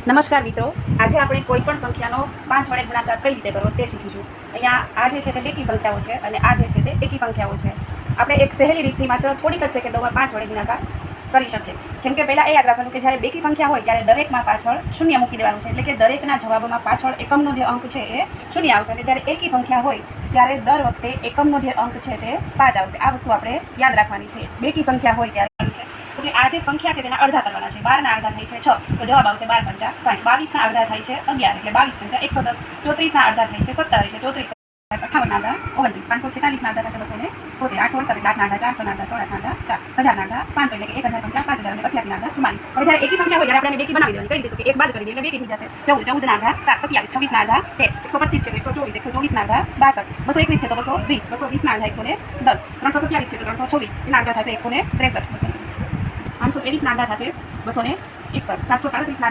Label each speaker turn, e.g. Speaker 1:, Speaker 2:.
Speaker 1: નમસ્કાર મિત્રો, આજે આપણે કોઈ પણ સંખ્યાનો 5 વડે ગુણાકાર કઈ રીતે કરવો તે શીખીશું. અહીંયા આ જે છે તે બેકી સંખ્યાઓ છે અને આ જે છે તે એકી સંખ્યાઓ છે. આપણે એક સહેલી રીતથી માત્ર થોડીક જ સેકન્ડોમાં 5 વડે ગુણાકાર કરી શકીએ. જેમ કે પહેલાં એ યાદ રાખવાનું કે જ્યારે બેકી સંખ્યા હોય ત્યારે દરેકમાં પાછળ શૂન્ય મૂકી દેવાનું છે, એટલે કે દરેકના જવાબોમાં પાછળ એકમનો જે અંક છે એ શૂન્ય આવશે. અને જ્યારે એકી સંખ્યા હોય ત્યારે દર વખતે એકમનો જે અંક છે તે 5 આવશે. આ વસ્તુ આપણે યાદ રાખવાની છે. બેકી સંખ્યા હોય ત્યારે કે આ જે સંખ્યા છે તેના અડધા કરવાના છે. 12 ના અડધા થાય છે 6, તો જવાબ આવશે 12 પંચા 60. 22 ના અડધા થાય છે 11, એટલે 22 પંચા 110. 34 ના અડધા થાય છે 17, એટલે 34 58 ના અડધા 29. 546 ના અડધા થશે 273. 816 8 ના અડધા 4 6 ના અડધા 3 8 ના અડધા 4 1000 ના અડધા 500, એટલે કે 1000 પંચા 5000 અને 88 ના અડધા 44. હવે જ્યારે એકી સંખ્યા હોય ત્યારે આપણે બેકી બનાવી દેવાની. કઈ રીતે? કે એક બાદ કરી દઈએ એટલે બેકી થઈ જશે. 14 14 ના અડધા 7 27 26 ના અડધા 13 125 છે તો 124 124 ના અડધા 62 221 છે તો 220 220 ના અડધા 110 327 છે તો 326 એના અડધા થશે 163 523 ના અડધા થશે 261 737 ના